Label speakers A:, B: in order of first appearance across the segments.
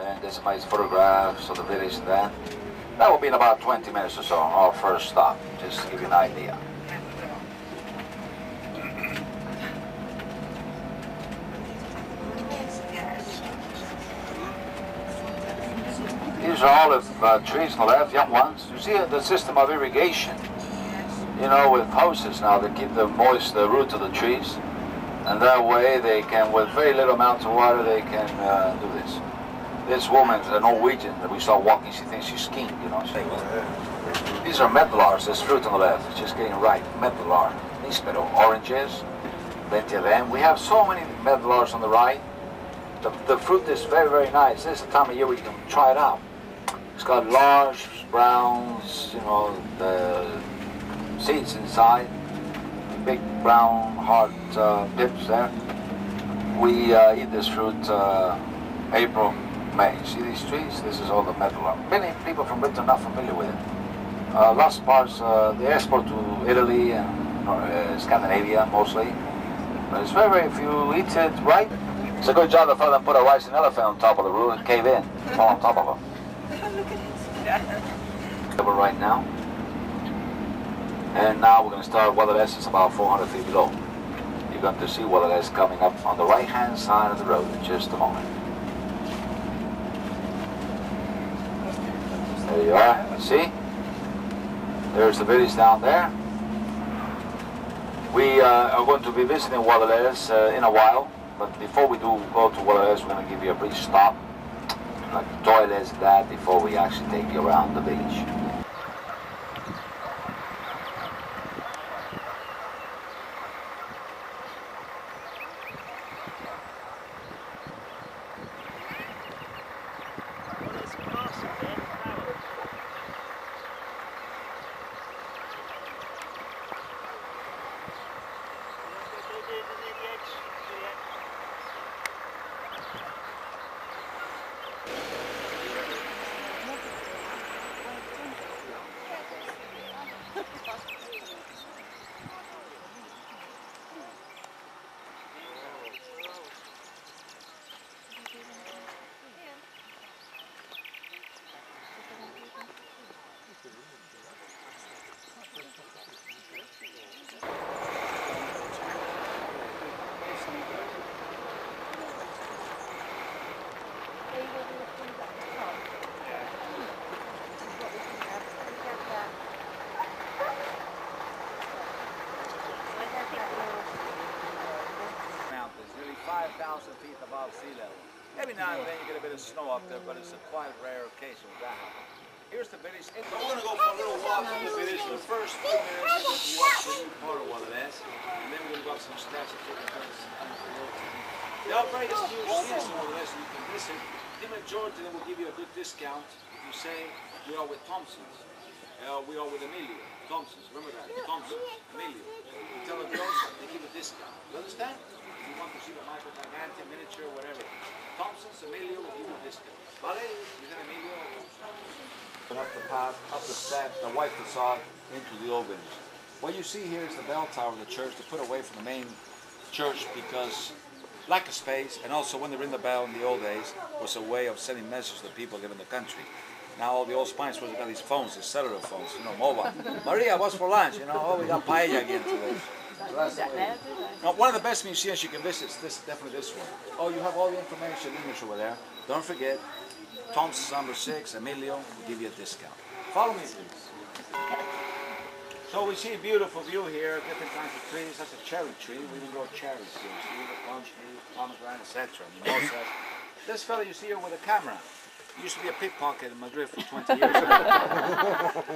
A: and get somebody's photographs of the village and that. That will be in about 20 minutes or so, our first stop, just to give you an idea. These are olive trees on the left, young ones. You see the system of irrigation, with hoses now that keep the moist the roots of the trees. And that way they can, with very little amounts of water, they can do this. This woman, a Norwegian, that we saw walking, she thinks she's skiing, These are medlars, there's fruit on the left, it's just getting ripe, medlar. Níspero, oranges, plenty of them. We have so many medlars on the right. The fruit is very, very nice. This is the time of year where you can try it out. It's got large browns, the seeds inside. Big brown hard pips there. We eat this fruit April, May. See these trees? This is all the medlar. Many people from Britain are not familiar with it. Lots of parts they export to Italy and Scandinavia mostly. But it's very, if you eat it right, it's a good job the fellow put a rising elephant on top of the roof and cave in, fall on top of them.
B: Look at it.
A: Right now. And now we're going to start Guadalest. It's about 400 feet below. You're going to see Guadalest coming up on the right-hand side of the road in just a moment. There you are. See? There's the village down there. We are going to be visiting Guadalest in a while. But before we do go to Guadalest, we're going to give you a brief stop, like toilets and that, before we actually take you around the village. Mountains, nearly 5,000 feet above sea level. Every now and then you get a bit of snow up there, but it's a quite rare occasion with that happen. Here's the village. We're going to go for a little walk in the village. For the first 2 minutes, we'll walk the new part of Guadalest, and then we're going to go up some steps and take the operator is new season over there, so you can visit. The majority of them will give you a good discount if you say we are with Thompson's. We are with Emilio. Thompson's, remember that? Thompson, Emilio. You tell the girls, they give a discount. You understand? If you want to see the Michael Giganti, miniature, whatever. Thompson's, Emilio will give you a discount. Vale? You said Emilio or Thompson? Up the path, up the steps, the white facade into the old village. What you see here is the bell tower of the church. They put away from the main church because lack of space, and also when they ring the bell in the old days was a way of sending messages to people living in the country. Now all the old Spanish people got these phones, these cellular phones, mobile. Maria, what's for lunch? Oh, we got paella again today. Now, one of the best museums you can visit is definitely this one. Oh, you have all the information in English over there. Don't forget, Thompson's number 6, Emilio will give you a discount. Follow me, please. So we see a beautiful view here, different kinds of trees. That's a cherry tree. We even grow cherries here. See the plum tree, pomegranate, etc. Mimosas. This fellow you see here with a camera. He used to be a pickpocket in Madrid for 20 years.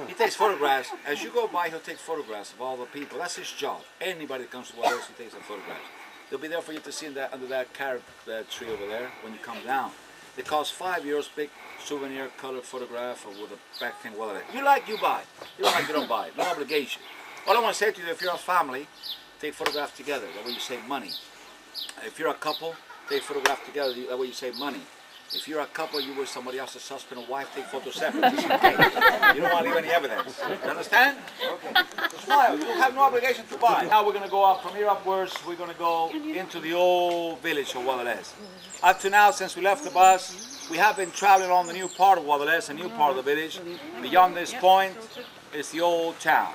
A: He takes photographs. As you go by, he'll take photographs of all the people. That's his job. Anybody that comes to Guadalest, he takes a photograph. They'll be there for you to see under that carrot tree over there when you come down. It costs €5, big souvenir colored photograph with a back thing. You like, you buy. You don't like, you don't buy. No obligation. All I want to say to you, if you're a family, take photographs together. That way you save money. If you're a couple, take photographs together. That way you save money. If you're a couple, you with somebody else's husband or wife, take photos separate, just in case. You don't want to leave any evidence. You understand? Okay. So smile. You have no obligation to buy. Now we're going to go up, from here upwards, we're going to go into the old village of Guadalest. Up to now, since we left the bus, We have been traveling on the new part of Guadalest, a new part of the village. Beyond this point is the old town.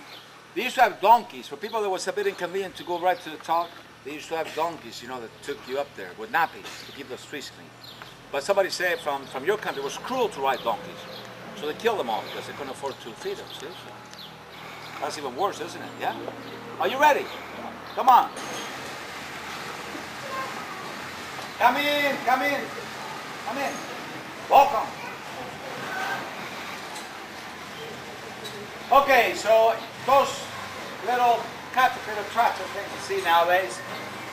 A: They used to have donkeys. For people that was a bit inconvenient to go right to the top, they used to have donkeys, you know, that took you up there with nappies to keep the streets clean. But somebody said from your country it was cruel to ride donkeys. So they killed them all because they couldn't afford to feed them. See? That's even worse, isn't it? Yeah? Are you ready? Come on. Come in, come in, come in. Welcome. Okay, so those little caterpillar tractor things you see nowadays,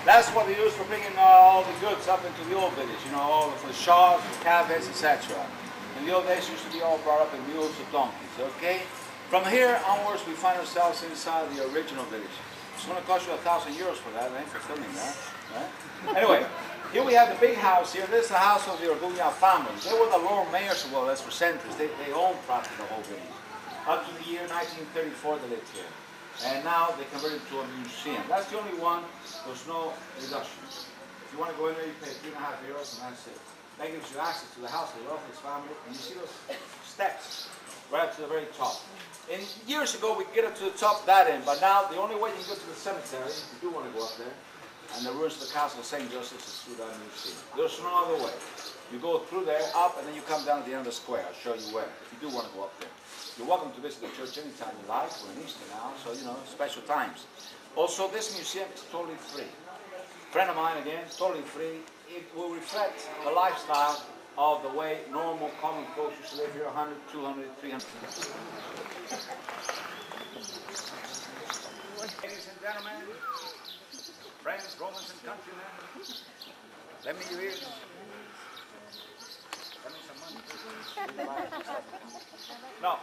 A: that's what they use for bringing all the goods up into the old village, you know, all of the shops, the cafes, etc. In the old days, used to be all brought up in mules or donkeys, okay? From here onwards, we find ourselves inside the original village. It's going to cost you 1,000 euros for that, for filming that, right? Anyway, here we have the big house here. This is the house of the Orduña family. They were the Lord Mayors of Guadalest for centuries. They owned practically the whole village. Up to the year 1934, they lived here. And now they converted it to a museum. That's the only one. There's no reductions. If you want to go in there, you pay 3.5 euros and that's it. That gives you access to the house of the wealthiest family. And you see those steps right up to the very top. And years ago, we could get up to the top that end. But now, the only way you can go to the cemetery, if you do want to go up there, and the ruins of the castle of St. Joseph's is through that museum. There's no other way. You go through there, up, and then you come down at the end of the square. I'll show you where, if you do want to go up there. You're welcome to visit the church anytime you like. We're in Easter now, so, you know, special times. Also, this museum is totally free. Friend of mine, again, totally free. It will reflect the lifestyle of the way normal, common folks used to live here 100, 200, 300. Ladies and gentlemen, friends, Romans and countrymen, let me hear. Let me some money. No.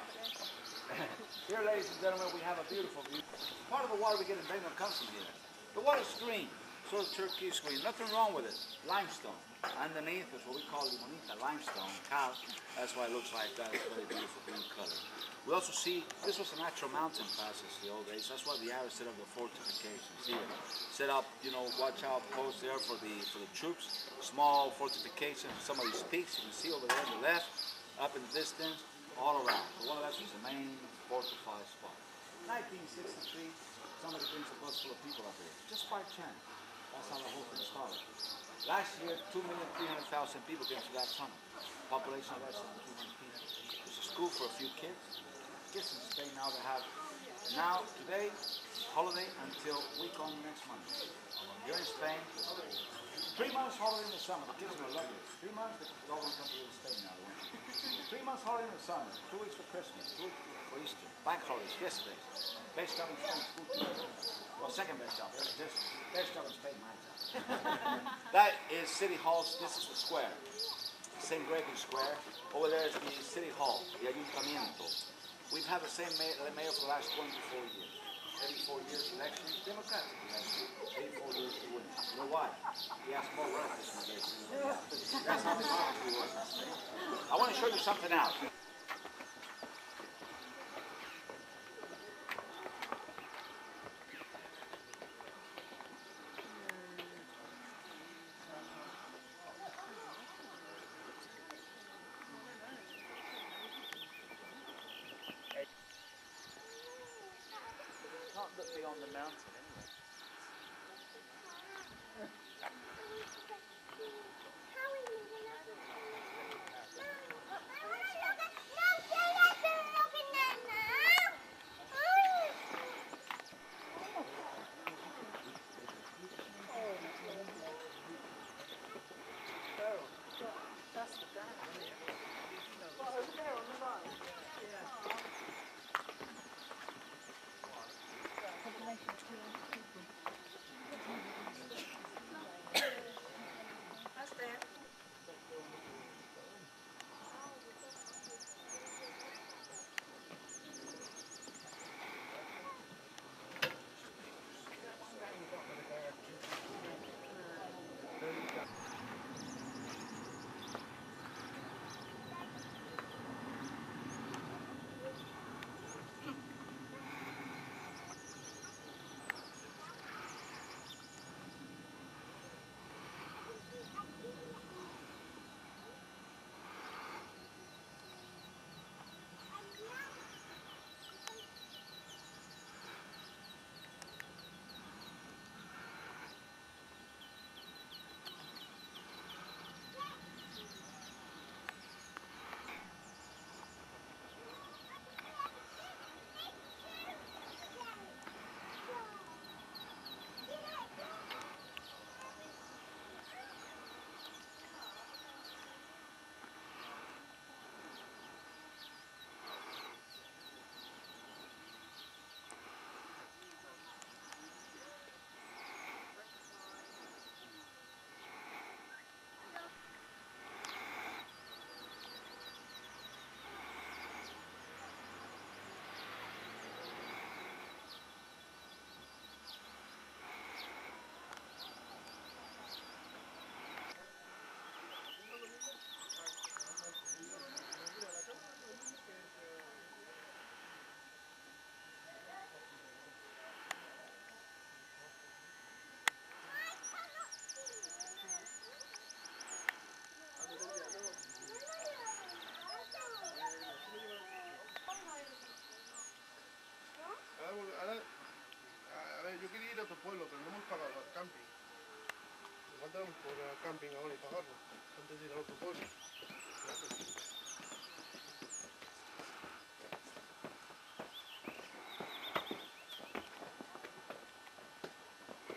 A: Here, ladies and gentlemen, we have a beautiful view. Part of the water we get in Bengal comes from here. The water's green, sort of turquoise green. Nothing wrong with it. Limestone. Underneath is what we call limonita, limestone, cal. That's why it looks like that. It's very beautiful green color. We also see, this was a natural mountain pass in the old days. That's why the Arabs set up the fortifications here. Set up, you know, watch out posts there for the troops. Small fortifications, some of these peaks you can see over there on the left, up in the distance, all around. So one of those was the main fortified spot. 1963, somebody brings a bus full of people up here, just by chance. That's how the whole thing started. Last year, 2,300,000 people came to that tunnel. Population of less than 200 people. There's a school for a few kids. Kids in Spain now they have, now, today, holiday until week on next month. You're in Spain, 3 months holiday in the summer. The kids are lovely. 3 months, they all want to come to Spain now. 3 months holiday in the summer, 2 weeks for Christmas, 2 weeks for Easter, bank holidays, yesterdays. Best job in Spain, school together. Well, second best job, best job in Spain, my job. That is City Hall, this is the square. St. Gregory Square. Over there is the City Hall, the Ayuntamiento. We've had the same mayor for the last 24 years. Every 4 years elections, Democratic elections. Every 4 years to win. You know why? He has more relatives nowadays. That's how democracy works. I want to show you something else. Can't look beyond the mountain anyway.
B: That's the dam. Well, over there on the right. Yeah. Population 200.
C: camping ahora y pagarlo, antes de ir al otro pueblo.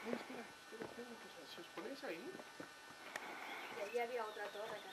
C: Espera, si os ponéis ahí...
B: Y allí había otra torre.